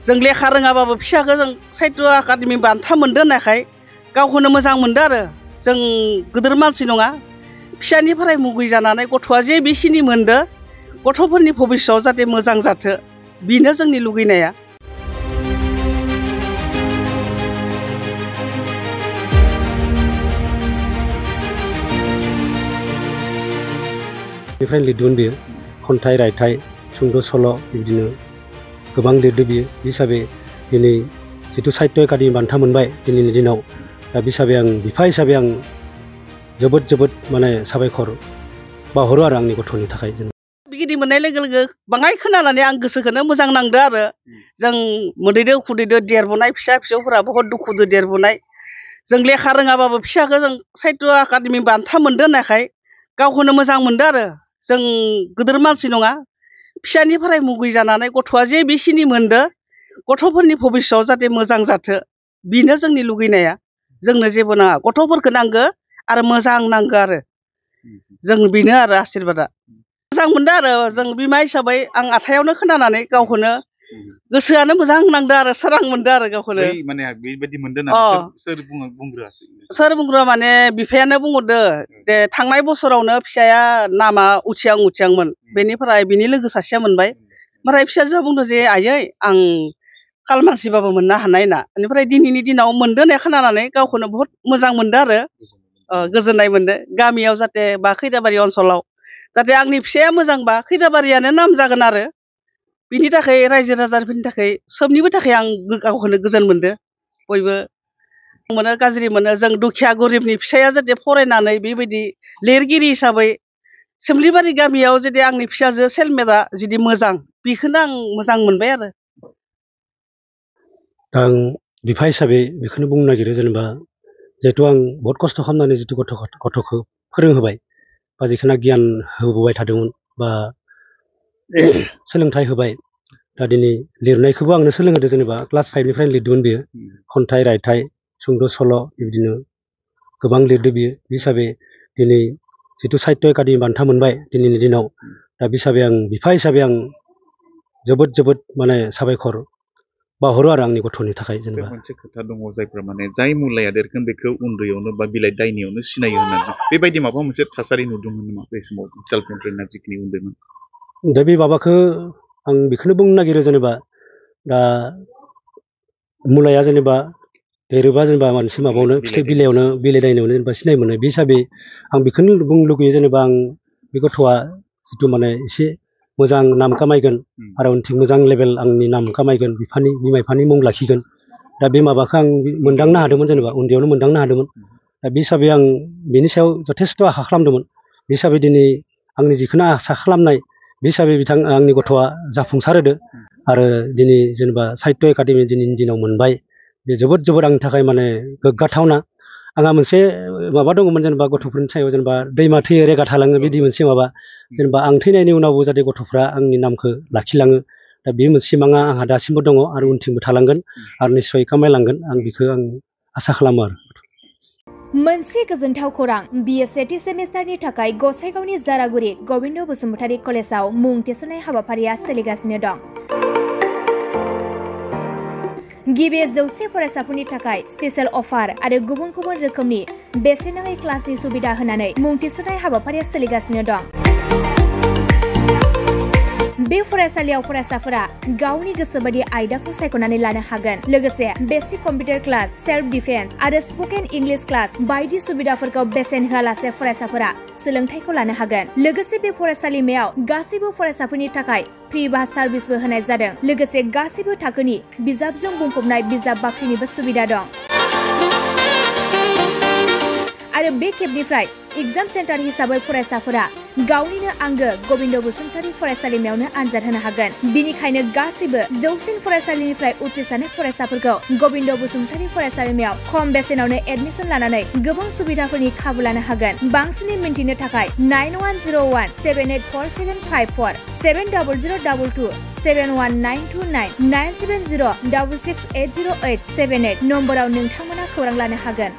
जों लेखा रोङाबाबो फिसाखौ जों साहित्य एकाडेमि बान्था मोनदो होननायखाय गावखौनो मोजां मोनदो आरो जों गिदिर मानसि नङा फिसानिफ्राय मुगै जानानै गथ'आ जे बेखिनि मोनदो गथ'फोरनि भबिष्यतआव जाहाथे मोजां जाथो बेनो जोंनि लुगैनाया। बेनिफ्राय लिरदोंमोन बियो खन्थाइ रायथाइ सुंद' सल' बिदिनो गोबां लिरदो बियो हिसाबै दिनै जिथु साहित्य एकाडेमि बान्था मोनबाय दिनैनि दिनाव दा हिसाबै आं बिफा हिसाबै आं जोबोद माने साबायखर बावहरो आरो आंनि गथ'नि थाखाय। बिगिदि मोननाय लोगो लोगो बाङाय खोनानानै आं गोसोखौनो मोजां नांदो आरो जों मोदैदो खुदैदो देरबोनाय फिसा फिसौफोरा बहुत दुखुदो देरबोनाय जों लेखा रोङाबाबो फिसाखौ जों साहित्य एकाडेमि बान्था मोनदो होननायखाय गावखौनो मोजां मोनदो आरो जों गिदिर मानसि नङा फिसानिफ्राय मुगै जानानै गथ'आ जे बेखिनि मोनदो गथ'फोरनि भबिष्यतआव जाहाथे मोजां जाथो बेनो जोंनि लुगैनाया। जोंनो जेबो नाङा गथ'फोरखौ नांगो आरो मोजां नांगो आरो जों बेनो आरो आशिर्बादा मोजां मोनदो आरो जों बिमा हिसाबै आं आथायावनो खोनानानै गावखौनो गोसोआनो मोजां नांदो आरो सोरां मोनदो आरो गावखौनो। माने बेबायदि मोनदो होननानै सोर बुंग्रोआसै? सोर बुंग्रा माने बिफायानो बुंहरदो जे थांनाय बोसोरावनो फिसाया नामा उथियांमोन बेनिफ्राय बिनि लोगो सासेया मोनबाय ओमफ्राय फिसाजोआ बुंदो जे आयै आं खालमासिबाबो मोननो हानाय ना बेनिफ्राय दिनैनि दिनाव मोनदो होननाय खोनानानै गावखौनो बहुत मोजां मोनदो आरो गोजोननाय मोनदो गामियाव जाहाथे बा खैराबारि ओनसोलाव जाहाथे आंनि फिसाया मोजांबा खैराबारियानो नाम जागोन आरो बिनि थाखाय रायजो राजाफोरनि थाखाय सोबनिबो थाखाय आं गावखौनो गोजोन मोनदो। बयबो मोनो गाज्रि मोनो जों दुखिया गरिबनि फिसाया जाहाथे फरायनानै बेबायदि लिरगिरि हिसाबै सोमलिबारि गामियाव जुदि आंनि फिसाजो सेलमेटआ जुदि मोजां बेखौनो आं मोजां मोनबाय आरो। दा आं बिफा हिसाबै बेखौनो बुंनो नागिरो जेनेबा जिहेतु आं बहुत खस्थ' खालामनानै जितु गथ'खौ फोरोंहोबाय बा जिखुनु गियान होबोबाय थादोंमोन बा सोलोंथाइ होबाय दा दिनै लिरनायखौबो आंनो सोलोंहोदो जेनेबा क्लास 5निफ्रायनो लिरदोंमोन बियो खन्थाइ रायथाइ सुंद' सल' बिदिनो गोबां लिरदो बियो हिसाबै दिनै जितु साहित्य एकाडेमि बान्था मोनबाय दिनैनि दिनाव दा हिसाबै आं बिफा हिसाबै आं जोबोद माने साबायखर बावहरो आरो आंनि गथ'नि थाखाय। जेनेबा मोनसे खोथा दङ जायफ्रा माने जाय मुलाया देरगोन बेखौ उन्दैयावनो बा बिलाइ दायनियावनो सिनायो होननानै बेबायदि माबा मोनसे थासारि नुदोंमोन नामा बे समाव सेल्फ इमप्रिन्टआ जिखिनि उन्दैमोन? दा बे माबाखौ आं बेखौनो बुंनो नागिरो जेनेबा दा मुलाया जेनेबा देरोबा जेनेबा मोनसे माबायावनो फिथाइ बिलाइयावनो बिलाइ दायनायावनो जेनेबा सिनाय मोनो बे हिसाबै आं बेखौनो बुंनो लुगैयो जेनेबा आं बे गथ'आ जिथु माने एसे मोजां नाम खामायगोन आरो उनथिं मोजां लेभेल आंनि नाम खामायगोन बिमा बिफानि मुं लाखिगोन दा बे माबाखौ आं मोनदांनो हादोंमोन जेनेबा उन्दैयावनो मोनदांनो हादोंमोन दा बे हिसाबै आं बेनि सायाव जथेस्थ' आसा खालामदोंमोन बे हिसाबै दिनै आंनि जिखुनु आसा खालामनाय बे हिसाबै आंनि गथ'आ जाफुंसार होदो आरो दिनै जेनेबा साहित्य एकाडेमि दिनैनि दिनाव मोनबाय बे जोबोद आंनि थाखाय माने गोग्गाथावना। आंहा मोनसे माबा दङमोन जेनेबा गथ'फोरनि सायाव जेनेबा दैमा थैयो रेगा थालाङो बिदि मोनसे माबा जेनेबा आं थैनायनि उनावबो जाहाथे गथ'फ्रा आंनि नामखौ लाखिलाङो दा बे मोनसे सिमाङा आंहा दासिमबो दङ आरो उनथिंबो थालांगोन आरो निस्सय खामायलांगोन आं बेखौ आं आसा खालामो आरो। मोनसे गोजोनथाव खौरां बिए सेथि सेमिस्टारनि थाखाय गसाइगावनि जारागुरि गबिन्द बसुमतारी कलेजाव मुं थिसननाय हाबाफारिया सोलिगासिनो दं। गिबि 100 फरायसाफोरनि थाखाय स्पेशल अफार आरो गुबुन रोखोमनि बेसेन नाङै क्लासनि सुबिदा होनानै मुं थिसननाय हाबाफारिया सोलिगासिनो दं। बे फरायसालियाव फरायसाफोरा गावनि गोसोबायदि आयदाखौ सायख'नानै लानो हागोन। लोगोसे basic computer class, self defence आरो स्पकेन इंलिश क्लास बायदि सुबिदाफोरखौ बेसेन होआलासे फरायसाफोरा सोलोंथाइखौ लानो हागोन। लोगोसे बे फरायसालिमायाव गासैबो फरायसाफोरनि थाखाय फ्रि बास सार्भिसबो होनाय जादों। लोगोसे गासैबो थाखोनि बिजाबजों बुंफबनाय बिजाब बाख्रिनिबो सुबिदा दं। आरो बे खेबनिफ्राय एग्जाम सेन्टार हिसाबै फरायसाफोरा गावनिनो आंगो गबिन्द बसुमतारी फरायसालिमायावनो आनजाद होनो हागोन। बिनिखायनो गासैबो जौसिन फरायसालिनिफ्राय उथ्रिसारनाय फरायसाफोरखौ गबिन्द बसुमतारी फरायसालिमायाव खम बेसेनावनो एडमिसन लानानै गोबां सुबिदाफोरनि खाबु लानो हागोन। बांसिनै मिन्थिनो थाखाय 9101784754 7002 71929 97066808878 नम्बराव नोंथांमोना खौरां लानो हागोन।